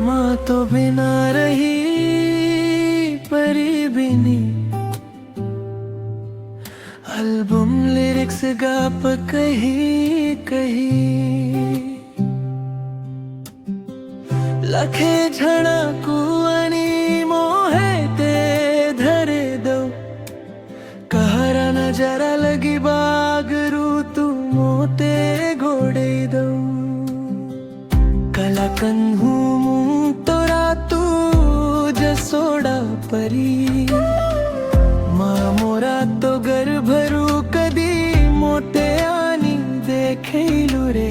माँ तो बिना रही परी बिनी एल्बम लिरिक्स गाप कही कही लखे झणा कुआनी मोहे ते धरे दो कहरा नजरा लगी बाग ऋतु मोते घोड़े दो कला कन्हू तोरा तू जसोड़ा परी माँ मोरा तो घर भरू कदी मोटे आनी देखे रे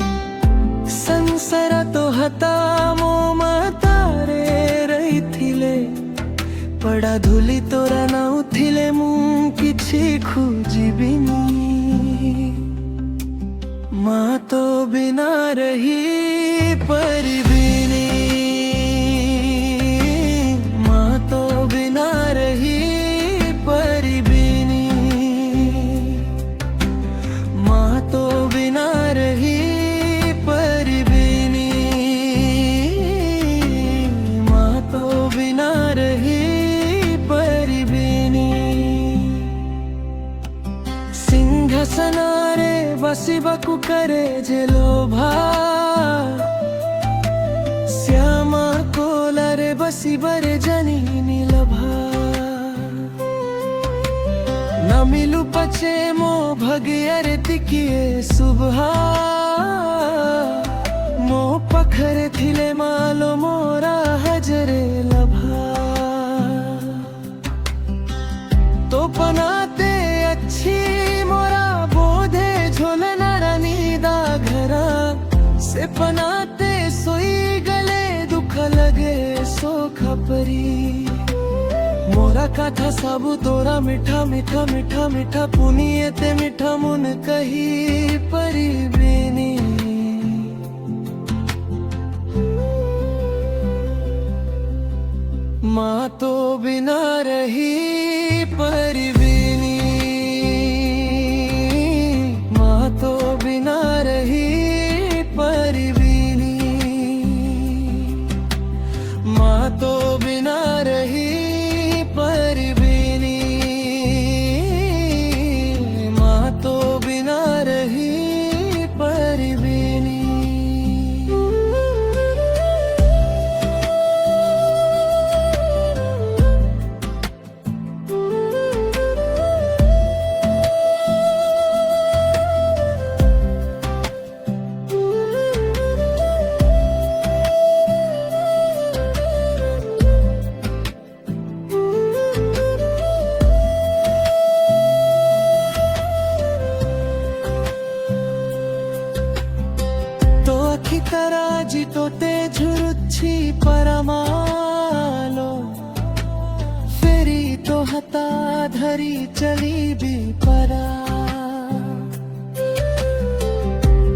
संसारा तो हता मो मातारे रही थिले पड़ा धूली तोरा ना उथिले मुँह किछि खूजी बिनी माँ तो बिना रही परी बिनी माँ तो बिना रही परी बिनी माँ तो बिना रही परी बिनी माँ तो बिना रही परी बिनी सिंहासनारे बसिबकु करे जे लोभा श्यामा कोलारे बसिबरे जनी नीलभा न मिलू पचे मो भगियरे तिकिए सुबह मो पखरे थिले मालो मोरा हजरे लभा तो पनाते अच्छी मोरा बोधे झोलना नीदा घरा से पनाते सोई गले दुख लगे सो खपरी मोरा काथा साबु तोरा मीठा मीठा मीठा मीठा पुनिये ते मीठा मुन कही परी बिनी माँ तो बिना रही परी बिनी माँ तो बिना रही परी बिनी माँ तो बिना रही परी बिनी माँ तो बिना रही परी बिनी तराजी तो ते झुरुच्छी परमालो फेरी तो हता धरी चली भी परा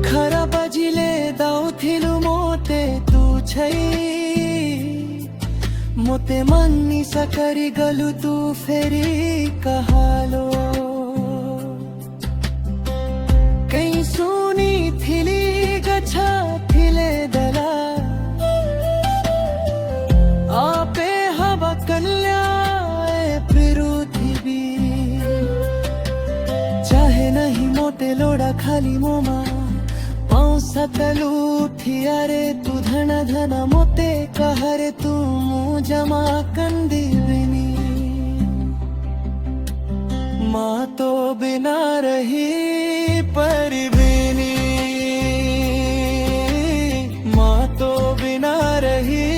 खरा बजिले दाउ थिलु मोते तू छई मोते मन्नी सकरी गलु तू फेरी कहालो कहीं सुनी थिली गछा थिले दला आपे हवा कल्याए पृथ्वी चाहे नहीं मोटे लोड़ा खाली मोमा पाँव सतलू थियारे तू धन धन मोते कहरे तू मुँह जमा कंदी बिनी माँ तो बिना रही परी बिनी माँ तो बिना रही